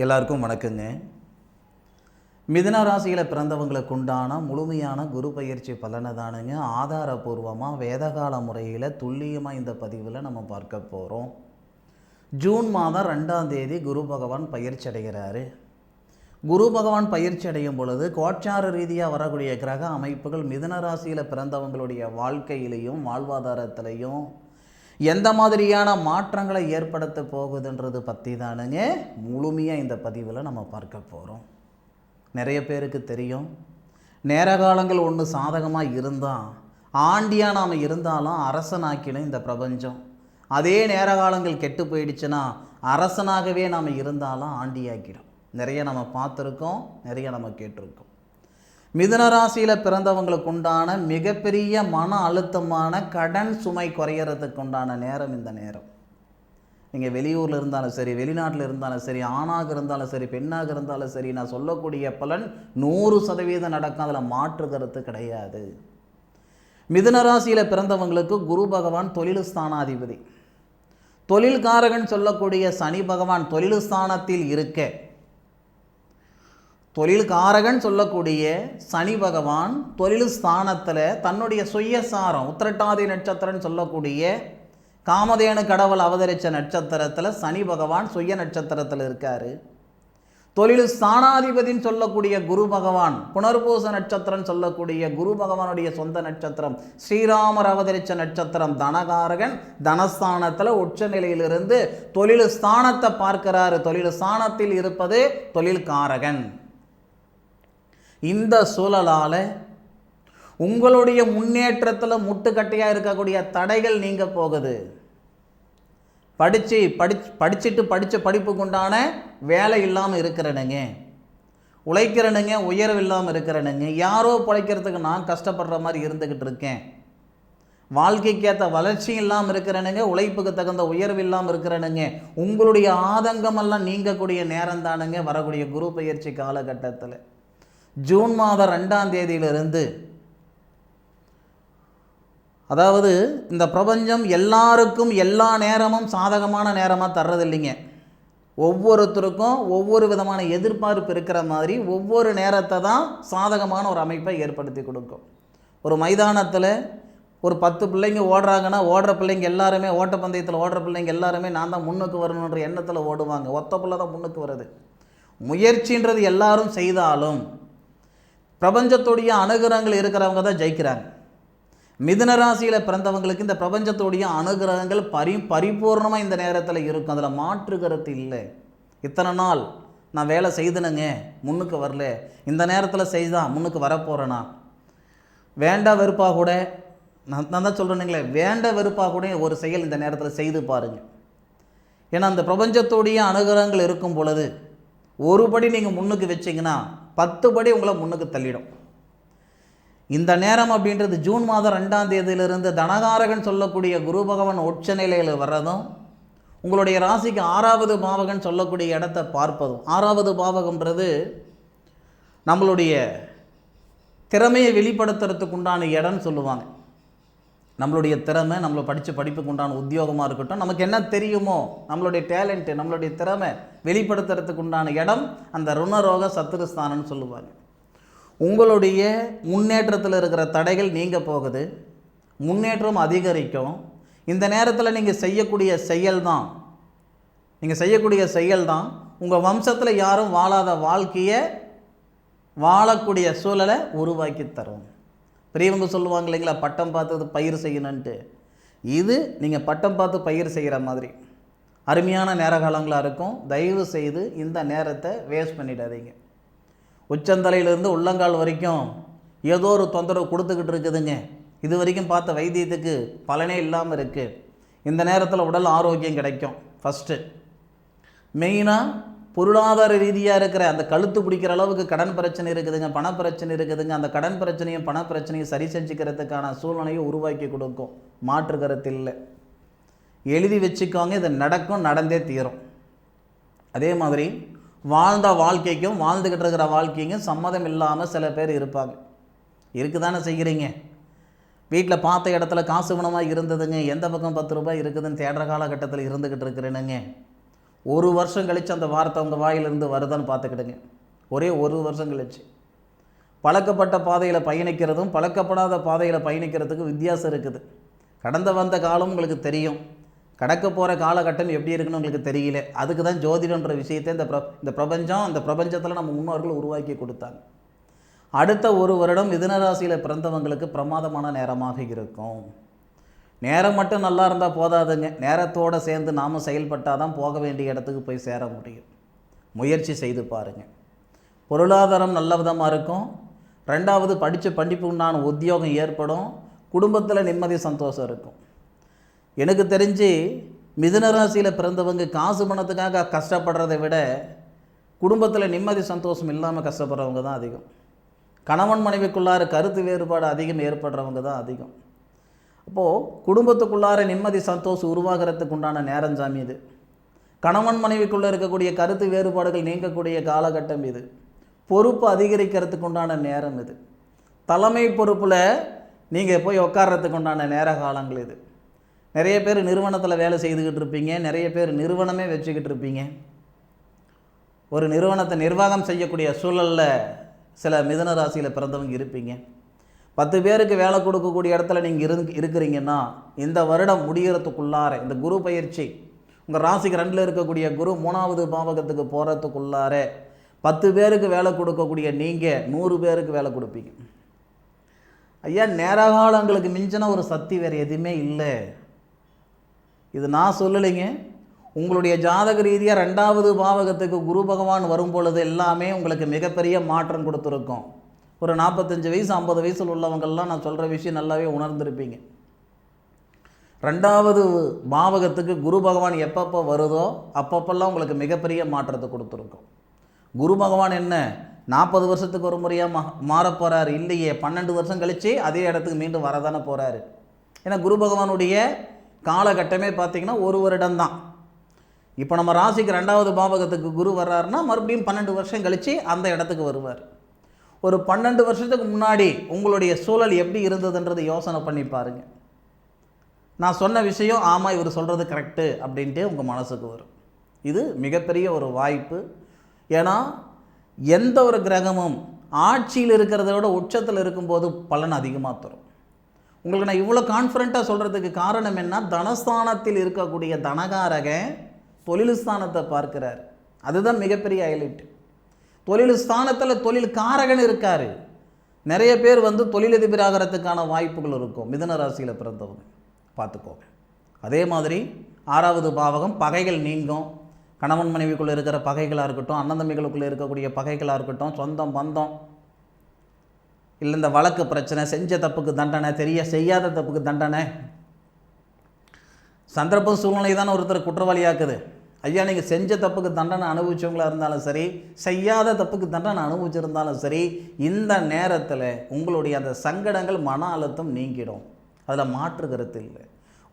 எல்லாருக்கும் வணக்கங்க. மிதுன ராசியில் பிறந்தவங்களுக்கு உண்டான முழுமையான குரு பயிற்சி பலனை தானுங்க ஆதாரபூர்வமாக வேதகால முறையில் துல்லியமாக இந்த பதிவில் நம்ம பார்க்க போகிறோம். ஜூன் மாதம் 2ஆம் தேதி குரு பகவான் பயிற்சி அடைகிறாரு. குரு பகவான் பயிற்சி அடையும் பொழுது கோச்சார ரீதியாக வரக்கூடிய கிரக அமைப்புகள் மிதுன ராசியில் பிறந்தவங்களுடைய வாழ்க்கையிலையும் வாழ்வாதாரத்திலையும் எந்த மாதிரியான மாற்றங்களை ஏற்படுத்த போகுதுன்றது பற்றி தானுங்க முழுமையாக இந்த பதிவில் நம்ம பார்க்க போகிறோம். நிறைய பேருக்கு தெரியும், நேர காலங்கள் ஒன்று சாதகமாக இருந்தால் ஆண்டியாக நாம் இருந்தாலும் அரசனாக்கிடும் இந்த பிரபஞ்சம். அதே நேர காலங்கள் கெட்டு போயிடுச்சுன்னா அரசனாகவே நாம் இருந்தாலும் ஆண்டியாக்கிடும். நிறைய நம்ம பார்த்துருக்கோம், நிறைய நம்ம கேட்டிருக்கோம். மிதுன ராசியில் பிறந்தவங்களுக்கு உண்டான மிகப்பெரிய மன அழுத்தமான கடன் சுமை குறையிறதுக்கு உண்டான நேரம் இந்த நேரம். நீங்கள் வெளியூரில் இருந்தாலும் சரி, வெளிநாட்டில் இருந்தாலும் சரி, ஆணாக இருந்தாலும் சரி, பெண்ணாக இருந்தாலும் சரி, நான் சொல்லக்கூடிய பலன் 100% நடக்கும். அதில் மாற்று கருத்து கிடையாது. மிதுன ராசியில் பிறந்தவங்களுக்கு குரு பகவான் தொழில் ஸ்தானாதிபதி, தொழில்காரகன் சொல்லக்கூடிய சனி பகவான் தொழில் ஸ்தானத்தில் இருக்க, தொழில்காரகன் சொல்லக்கூடிய சனி பகவான் தொழில் ஸ்தானத்தில் தன்னுடைய சுயசாரம் உத்திரட்டாதி நட்சத்திரம்னு சொல்லக்கூடிய காமதேனு கடவுள் அவதரித்த நட்சத்திரத்தில் சனி பகவான் சுய நட்சத்திரத்தில் இருக்கார். தொழில் ஸ்தானாதிபதினு சொல்லக்கூடிய குரு பகவான் புனர்பூச நட்சத்திரம் சொல்லக்கூடிய குரு பகவானுடைய சொந்த நட்சத்திரம் ஸ்ரீராமர் அவதரித்த நட்சத்திரம் தனகாரகன் தனஸ்தானத்தில் உச்ச நிலையிலிருந்து தொழில் ஸ்தானத்தை பார்க்கிறாரு. தொழில் ஸ்தானத்தில் இருப்பது தொழில்காரகன். இந்த சூழலால் உங்களுடைய முன்னேற்றத்தில் முட்டுக்கட்டையாக இருக்கக்கூடிய தடைகள் நீங்க போகுது. படிச்சுட்டு படித்த படிப்புக்கு உண்டான வேலை இல்லாமல் இருக்கிறனுங்க, உழைக்கிறனுங்க, உயர்வு இல்லாமல் இருக்கிறனுங்க, யாரோ பிழைக்கிறதுக்கு நான் கஷ்டப்படுற மாதிரி இருந்துக்கிட்டு இருக்கேன், வாழ்க்கைக்கேற்ற வளர்ச்சி இல்லாமல் இருக்கிறனுங்க, உழைப்புக்கு தகுந்த உயர்வு இல்லாமல் இருக்கிறனுங்க. உங்களுடைய ஆதங்கமெல்லாம் நீங்கக்கூடிய நேரம் தானுங்க வரக்கூடிய குரு பயிற்சி காலகட்டத்தில். ஜூன் மாதம் 2ஆம் தேதியிலிருந்து, அதாவது இந்த பிரபஞ்சம் எல்லாருக்கும் எல்லா நேரமும் சாதகமான நேரமாக தர்றது இல்லைங்க. ஒவ்வொருத்தருக்கும் ஒவ்வொரு விதமான எதிர்பார்ப்பு இருக்கிற மாதிரி ஒவ்வொரு நேரத்தை தான் சாதகமான ஒரு அமைப்பை ஏற்படுத்தி கொடுக்கும். ஒரு மைதானத்தில் ஒரு 10 பிள்ளைங்க ஓடுறாங்கன்னா ஓடுற பிள்ளைங்க எல்லாருமே, ஓட்டப்பந்தயத்தில் ஓடுற பிள்ளைங்க எல்லாருமே நான் தான் முன்னுக்கு வரணுன்ற எண்ணத்தில் ஓடுவாங்க. ஒத்த பிள்ளை தான் முன்னுக்கு வருது. முயற்சின்றது எல்லாரும் செய்தாலும் பிரபஞ்சத்துடைய அனுகிரகங்கள் இருக்கிறவங்க தான் ஜெயிக்கிறாங்க. மிதுன ராசியில் பிறந்தவங்களுக்கு இந்த பிரபஞ்சத்துடைய அனுகிரகங்கள் பரிபூர்ணமாக இந்த நேரத்தில் இருக்கும். அதில் மாற்று கருத்து இல்லை. இத்தனை நாள் நான் வேலை செய்தனுங்க, முன்னுக்கு வரல, இந்த நேரத்தில் செய்தான் முன்னுக்கு வரப்போகிறேன்னா வேண்டா வெறுப்பாக கூட நான் தான் சொல்கிறேனுங்களே, வேண்ட வெறுப்பாக கூட ஒரு செயல் இந்த நேரத்தில் செய்து பாருங்கள். ஏன்னா அந்த பிரபஞ்சத்துடைய அனுகிரகங்கள் இருக்கும் பொழுது ஒரு படி நீங்கள் முன்னுக்கு வச்சிங்கன்னா 10 படி உங்களை முன்னுக்கு தள்ளிடும். இந்த நேரம் அப்படின்றது ஜூன் மாதம் 2ஆம் தேதியிலிருந்து தனகாரகன் சொல்லக்கூடிய குரு பகவான் உச்ச நிலையில் வர்றதும், உங்களுடைய ராசிக்கு 6வது பாவகன் சொல்லக்கூடிய இடத்தை பார்ப்பதும். 6வது பாவகம்ன்றது நம்மளுடைய திறமையை வெளிப்படுத்துறதுக்கு உண்டான இடம்னு சொல்லுவாங்க. நம்மளுடைய திறமை, நம்மளை படித்த படிப்புக்கு உண்டான உத்தியோகமாக இருக்கட்டும், நமக்கு என்ன தெரியுமோ நம்மளுடைய டேலண்ட்டு, நம்மளுடைய திறமை வெளிப்படுத்துறதுக்கு உண்டான இடம் அந்த ருணரோக சத்துருஸ்தானம்னு சொல்லுவாங்க. உங்களுடைய முன்னேற்றத்தில் இருக்கிற தடைகள் நீங்க போகுது, முன்னேற்றம் அதிகரிக்கும். இந்த நேரத்தில் நீங்கள் செய்யக்கூடிய செயல் தான் உங்கள் வம்சத்தில் யாரும் வாழாத வாழ்க்கையை வாழக்கூடிய சூழலை உருவாக்கி தரும். பெரியவங்க சொல்லுவாங்க இல்லைங்களா, பட்டம் பார்த்து பயிர் செய்யணுன்ட்டு. இது நீங்கள் பட்டம் பார்த்து பயிர் செய்கிற மாதிரி அருமையான நேர காலங்களாக இருக்கும். தயவு செய்து இந்த நேரத்தை வேஸ்ட் பண்ணிடாதீங்க. உச்சந்தலையிலிருந்து உள்ளங்கால் வரைக்கும் ஏதோ ஒரு தொந்தரவு கொடுத்துக்கிட்டு இருக்குதுங்க. இது வரைக்கும் பார்த்த வைத்தியத்துக்கு பலனே இல்லாமல் இருக்குது. இந்த நேரத்தில் உடல் ஆரோக்கியம் கிடைக்கும். ஃபஸ்ட்டு மெயினாக பொருளாதார ரீதியாக இருக்கிற அந்த கழுத்து பிடிக்கிற அளவுக்கு கடன் பிரச்சனை இருக்குதுங்க, பண பிரச்சனை இருக்குதுங்க. அந்த கடன் பிரச்சனையும் பண பிரச்சனையும் சரி செஞ்சுக்கிறதுக்கான சூழ்நிலையை உருவாக்கி கொடுக்கும். மாற்று கருத்து இல்லை. எழுதி வச்சுக்கோங்க, இது நடக்கும், நடந்தே தீரும். அதே மாதிரி வாழ்ந்த வாழ்க்கைக்கும் வாழ்ந்துக்கிட்டு இருக்கிற வாழ்க்கைக்கும் சம்மதம் இல்லாமல் சில பேர் இருப்பாங்க. இருக்குதானே செய்கிறீங்க. வீட்டில் பார்த்த இடத்துல காசு பணமாக இருந்ததுங்க, எந்த பக்கம் 10 ரூபாய் இருக்குதுன்னு தேடுற காலகட்டத்தில் இருந்துக்கிட்டு இருக்கிறேனுங்க. 1 வருஷம் கழித்து அந்த வார்த்தை உங்கள் வாயிலிருந்து வருதான்னு பார்த்துக்கிடுங்க. ஒரே 1 வருஷம் கழிச்சு. பழக்கப்பட்ட பாதையில் பயணிக்கிறதும் பழக்கப்படாத பாதையில் பயணிக்கிறதுக்கு வித்தியாசம் இருக்குது. கடந்த வந்த காலம் உங்களுக்கு தெரியும், கடக்க போகிற காலகட்டம் எப்படி இருக்குன்னு உங்களுக்கு தெரியல. அதுக்கு தான் ஜோதிடன்ற விஷயத்தை இந்த பிரபஞ்சத்தில் நம்ம முன்னோர்கள் உருவாக்கி கொடுத்தாங்க. அடுத்த 1 வருடம் மிதுன ராசியில் பிறந்தவங்களுக்கு பிரமாதமான நேரமாக இருக்கும். நேரம் மட்டும் நல்லா இருந்தால் போதாதுங்க, நேரத்தோடு சேர்ந்து நாம் செயல்பட்டால் தான் போக வேண்டிய இடத்துக்கு போய் சேர முடியும். முயற்சி செய்து பாருங்கள். பொருளாதாரம் நல்ல விதமாக இருக்கும். 2வது படித்த படிப்புண்டான உத்தியோகம் ஏற்படும். குடும்பத்தில் நிம்மதி சந்தோஷம் இருக்கும். எனக்கு தெரிஞ்சு மிதுன ராசியில் பிறந்தவங்க காசு பணத்துக்காக கஷ்டப்படுறதை விட குடும்பத்தில் நிம்மதி சந்தோஷம் இல்லாமல் கஷ்டப்படுறவங்க தான் அதிகம். கணவன் மனைவிக்குள்ளார கருத்து வேறுபாடு அதிகம் ஏற்படுறவங்க தான் அதிகம். அப்போது குடும்பத்துக்குள்ளார நிம்மதி சந்தோஷம் உருவாகிறதுக்கு உண்டான நேரம் சாமி இது. கணவன் மனைவிக்குள்ளே இருக்கக்கூடிய கருத்து வேறுபாடுகள் நீங்கக்கூடிய காலகட்டம் இது. பொறுப்பு அதிகரிக்கிறதுக்கு உண்டான நேரம் இது. தலைமை பொறுப்பில் நீங்கள் போய் உட்கார்றதுக்கு உண்டான நேர காலங்கள் இது. நிறைய பேர் நிறுவனத்தில் வேலை செய்துக்கிட்டு இருப்பீங்க, நிறைய பேர் நிறுவனமே வச்சுக்கிட்டு இருப்பீங்க. ஒரு நிறுவனத்தை நிர்வாகம் செய்யக்கூடிய சூழலில் சில மிதுன ராசியில் பிறந்தவங்க இருப்பீங்க. 10 பேருக்கு வேலை கொடுக்கக்கூடிய இடத்துல நீங்கள் இருக்கிறீங்கன்னா இந்த வருடம் முடிகிறதுக்குள்ளார இந்த குரு பயிற்சி உங்கள் ராசிக்கு 2ல் இருக்கக்கூடிய குரு 3வது பாவகத்துக்கு போகிறதுக்குள்ளார 10 பேருக்கு வேலை கொடுக்கக்கூடிய நீங்கள் 100 பேருக்கு வேலை கொடுப்பீங்க. ஐயா, நேரகாலங்களுக்கு மிஞ்சின ஒரு சக்தி வேறு எதுவுமே இல்லை. இது நான் சொல்லலைங்க. உங்களுடைய ஜாதக ரீதியாக 2வது பாவகத்துக்கு குரு பகவான் வரும் பொழுது எல்லாமே உங்களுக்கு மிகப்பெரிய மாற்றம் கொடுத்துருக்கோம். ஒரு 45 வயசு 50 வயசில் உள்ளவங்கள்லாம் நான் சொல்கிற விஷயம் நல்லாவே உணர்ந்திருப்பீங்க. 2வது பாவகத்துக்கு குரு பகவான் எப்பப்போ வருதோ அப்பப்பெல்லாம் உங்களுக்கு மிகப்பெரிய மாற்றத்தை கொடுத்துருக்கோம். குரு பகவான் என்ன 40 வருஷத்துக்கு ஒரு முறையாக மாறப்போகிறாரு இல்லையே, 12 வருஷம் கழித்து அதே இடத்துக்கு மீண்டும் வரதானே போகிறாரு. ஏன்னா குரு பகவானுடைய காலகட்டமே பார்த்திங்கன்னா 1 வருடம்தான். இப்போ நம்ம ராசிக்கு 2வது பாவகத்துக்கு குரு வர்றாருன்னா மறுபடியும் 12 வருஷம் கழித்து அந்த இடத்துக்கு வருவார். ஒரு 12 வருஷத்துக்கு முன்னாடி உங்களுடைய சூழல் எப்படி இருந்ததுன்றது யோசனை பண்ணி பாருங்கள். நான் சொன்ன விஷயம் ஆமாம் இவர் சொல்கிறது கரெக்டு அப்படின்ட்டு உங்கள் மனசுக்கு வரும். இது மிகப்பெரிய ஒரு வாய்ப்பு. ஏன்னா எந்த ஒரு கிரகமும் ஆட்சியில் இருக்கிறத விட உச்சத்தில் இருக்கும்போது பலன் அதிகமாக தரும். உங்களுக்கு நான் இவ்வளோ கான்ஃபிடண்ட்டாக சொல்கிறதுக்கு காரணம் என்ன, தனஸ்தானத்தில் இருக்கக்கூடிய தனகாரகன் தொழில் ஸ்தானத்தை பார்க்கிறார். அதுதான் மிகப்பெரிய ஹைலைட். தொழில் ஸ்தானத்தில் தொழில் காரகன் இருக்கார். நிறைய பேர் தொழிலதிபர் ஆகிறதுக்கான வாய்ப்புகள் இருக்கும் மிதுன ராசியில் பிறந்தவங்க, பார்த்துக்கோங்க. அதே மாதிரி 6வது பாவகம் பகைகள் நீங்கும். கணவன் மனைவிக்குள்ளே இருக்கிற பகைகளாக இருக்கட்டும், அண்ணன் தம்பிகளுக்குள்ளே இருக்கக்கூடிய பகைகளாக இருக்கட்டும், சொந்தம் பந்தம் இல்லை இந்த வழக்கு பிரச்சனை, செஞ்ச தப்புக்கு தண்டனை, செய்யாத தப்புக்கு தண்டனை, சந்தர்ப்ப சூழ்நிலை தானே ஒருத்தர் குற்றவாளியாக்குது. ஐயா, நீங்கள் செஞ்ச தப்புக்கு தண்டனை அனுபவிச்சவங்களாக இருந்தாலும் சரி, செய்யாத தப்புக்கு தண்டனை அனுபவிச்சிருந்தாலும் சரி, இந்த நேரத்தில் உங்களுடைய அந்த சங்கடங்கள் மன அழுத்தம் நீங்கிடும். அதில் மாற்று கருத்து இல்லை.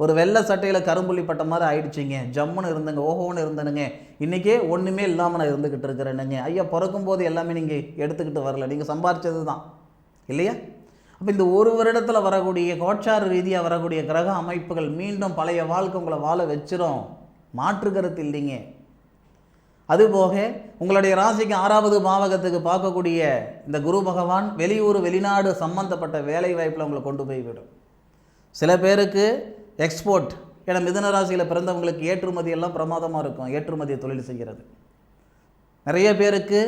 ஒரு வெள்ளை சட்டையில் கரும்புள்ளி பட்ட மாதிரி ஆயிடுச்சிங்க, ஜம்முன்னு இருந்துங்க, ஓஹோன்னு இருந்தனுங்க, இன்றைக்கே ஒன்றுமே இல்லாமல் நான் இருந்துக்கிட்டு இருக்கிறேன்னுங்க. ஐயா, பிறக்கும்போது எல்லாமே நீங்கள் எடுத்துக்கிட்டு வரல, நீங்கள் சம்பாரித்தது தான் இல்லையா? அப்போ இந்த 1 வருடத்தில் வரக்கூடிய கோட்சார ரீதியாக வரக்கூடிய கிரக அமைப்புகள் மீண்டும் பழைய வாழ்க்கை உங்களை வாழ வச்சிரும். மாற்று கருத்து இல்லைங்க. அதுபோக உங்களுடைய ராசிக்கு 6வது பாவகத்துக்கு பார்க்கக்கூடிய இந்த குரு பகவான் வெளியூர் வெளிநாடு சம்பந்தப்பட்ட வேலை வாய்ப்பில் உங்களை கொண்டு போய் விடும். சில பேருக்கு எக்ஸ்போர்ட், ஏன்னா மிதுன ராசியில் பிறந்தவங்களுக்கு ஏற்றுமதி எல்லாம் பிரமாதமாக இருக்கும். ஏற்றுமதி தொழில் செய்கிறது நிறைய பேருக்கு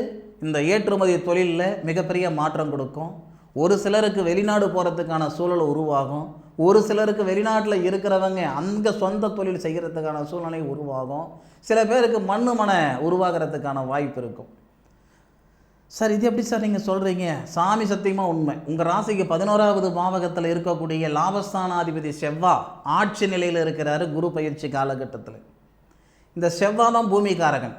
இந்த ஏற்றுமதி தொழிலில் மிகப்பெரிய மாற்றம் கொடுக்கும். ஒரு சிலருக்கு வெளிநாடு போகிறதுக்கான சூழல் உருவாகும். ஒரு சிலருக்கு வெளிநாட்டில் இருக்கிறவங்க அங்கே சொந்த தொழில் செய்கிறதுக்கான சூழ்நிலை உருவாகும். சில பேருக்கு மனை உருவாகிறதுக்கான வாய்ப்பு இருக்கும். சார், இது எப்படி சார் நீங்கள் சொல்கிறீங்க? சாமி சத்தியமாக உண்மை. உங்கள் ராசிக்கு 11வது பாவகத்தில் இருக்கக்கூடிய லாபஸ்தானாதிபதி செவ்வாய் ஆட்சி நிலையில் இருக்கிறாரு குரு பயிற்சி காலகட்டத்தில். இந்த செவ்வாய் தான் பூமிக்காரகன்.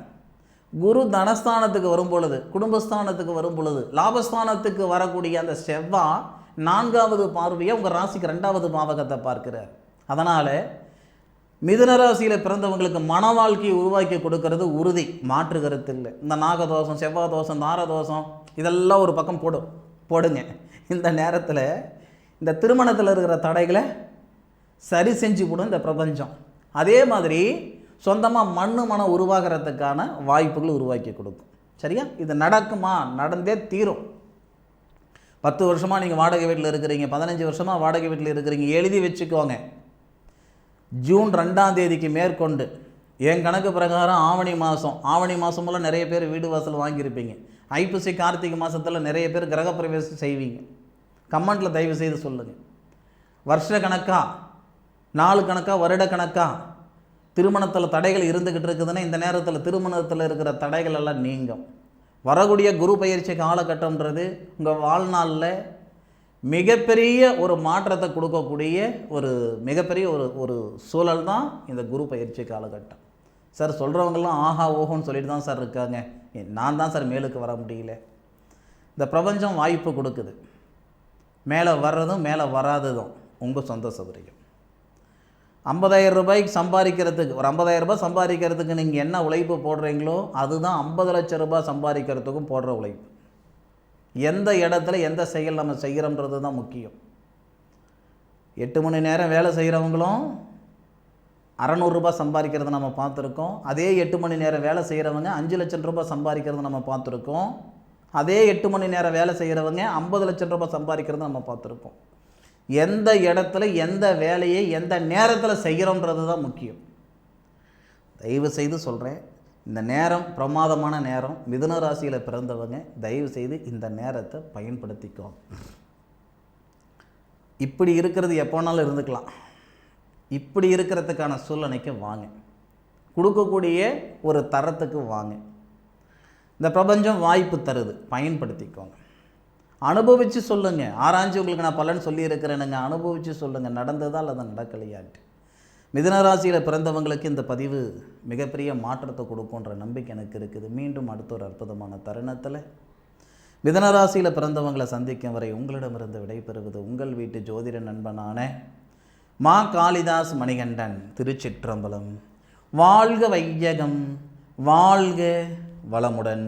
குரு தனஸ்தானத்துக்கு வரும் பொழுது, குடும்பஸ்தானத்துக்கு வரும் பொழுது, லாபஸ்தானத்துக்கு வரக்கூடிய அந்த செவ்வாய் 4வது பார்வையை உங்கள் ராசிக்கு 2வது பாவகத்தை பார்க்கிறார். அதனால் மிதுன ராசியில் பிறந்தவங்களுக்கு மன வாழ்க்கையை உருவாக்கி கொடுக்கறது உறுதி, மாற்று கருத்து இல்லை. இந்த நாகதோஷம், செவ்வாய் தோஷம், தாரதோஷம் இதெல்லாம் ஒரு பக்கம் போடுங்க. இந்த நேரத்தில் இந்த திருமணத்தில் இருக்கிற தடைகளை சரி செஞ்சு போடும் இந்த பிரபஞ்சம். அதே மாதிரி சொந்தமாக மனம் உருவாகிறதுக்கான வாய்ப்புகள் உருவாக்கி கொடுக்கும். சரியா? இது நடக்குமா? நடந்தே தீரும். 10 வருஷமாக நீங்கள் வாடகை வீட்டில் இருக்கிறீங்க, 15 வருஷமாக வாடகை வீட்டில் இருக்கிறீங்க, எழுதி வச்சுக்கோங்க. ஜூன் 2ஆம் தேதிக்கு மேற்கொண்டு என் கணக்கு பிரகாரம் ஆவணி மாதமெல்லாம் நிறைய பேர் வீடு வாசல் வாங்கியிருப்பீங்க. ஐப்பசி கார்த்திகை மாதத்தில் நிறைய பேர் கிரகப்பிரவேசம் செய்வீங்க. கமெண்ட்டில் தயவு செய்து சொல்லுங்கள். வருஷ கணக்கா, நாலு கணக்கா, வருட கணக்கா திருமணத்தில் தடைகள் இருந்துக்கிட்டு இருக்குதுன்னா இந்த நேரத்தில் திருமணத்தில் இருக்கிற தடைகள் எல்லாம் நீங்கும். வரக்கூடிய குரு பயிற்சி காலகட்டம்ன்றது உங்கள் வாழ்நாளில் மிகப்பெரிய ஒரு மாற்றத்தை கொடுக்கக்கூடிய ஒரு மிகப்பெரிய ஒரு சூழல் தான் இந்த குரு பயிற்சி காலகட்டம். சார் சொல்கிறவங்கெல்லாம் ஆஹா ஓஹோன்னு சொல்லிட்டு தான் சார் இருக்காங்க, நான் தான் சார் மேலுக்கு வர முடியல. இந்த பிரபஞ்சம் வாய்ப்பு கொடுக்குது. மேலே வர்றதும் மேலே வராததும் உங்கள் சொந்த சௌகரியம். 50,000 ரூபாய்க்கு சம்பாதிக்கிறதுக்கு, ஒரு 50,000 ரூபாய் சம்பாதிக்கிறதுக்கு நீங்கள் என்ன உழைப்பு போடுறீங்களோ அதுதான் 50 லட்சம் ரூபாய் சம்பாதிக்கிறதுக்கும் போடுற உழைப்பு. எந்த இடத்துல எந்த செயல் நம்ம செய்கிறோன்றது தான் முக்கியம். 8 மணி நேரம் வேலை செய்கிறவங்களும் 600 ரூபாய் சம்பாதிக்கிறத நம்ம பார்த்துருக்கோம். அதே 8 மணி நேரம் வேலை செய்கிறவங்க 5 லட்சம் ரூபாய் சம்பாதிக்கிறத நம்ம பார்த்துருக்கோம். அதே 8 மணி நேரம் வேலை செய்கிறவங்க 50 லட்சம் ரூபாய் சம்பாதிக்கிறத நம்ம பார்த்துருக்கோம். எந்த இடத்துல எந்த வேலையை எந்த நேரத்தில் செய்கிறோன்றது தான் முக்கியம். தயவு செய்து சொல்கிறேன், இந்த நேரம் பிரமாதமான நேரம். மிதுன ராசியில் பிறந்தவங்க தயவு செய்து இந்த நேரத்தை பயன்படுத்திக்கோ. இப்படி இருக்கிறது எப்போனாலும் இருந்துக்கலாம். இப்படி இருக்கிறதுக்கான சூழ்நிலைக்கு வாங்க, கொடுக்கக்கூடிய ஒரு தரத்துக்கு வாங்க. இந்த பிரபஞ்சம் வாய்ப்பு தருது, பயன்படுத்திக்கோங்க. அனுபவித்து சொல்லுங்கள். ஆராய்ச்சி உங்களுக்கு நான் பலன் சொல்லியிருக்கிறேனுங்க, அனுபவித்து சொல்லுங்கள், நடந்ததா அல்லது நடக்கலையாட்டு. மிதுனராசியில் பிறந்தவங்களுக்கு இந்த பதிவு மிகப்பெரிய மாற்றத்தை கொடுக்குன்ற நம்பிக்கை எனக்கு இருக்குது. மீண்டும் அடுத்த ஒரு அற்புதமான தருணத்தில் மிதுனராசியில் பிறந்தவங்களை சந்திக்கும் வரை உங்களிடமிருந்து விடைபெறுவது உங்கள் வீட்டு ஜோதிட நண்பனான மா காளிதாஸ் மணிகண்டன். திருச்சிற்றம்பலம். வாழ்க வையகம், வாழ்க வளமுடன்.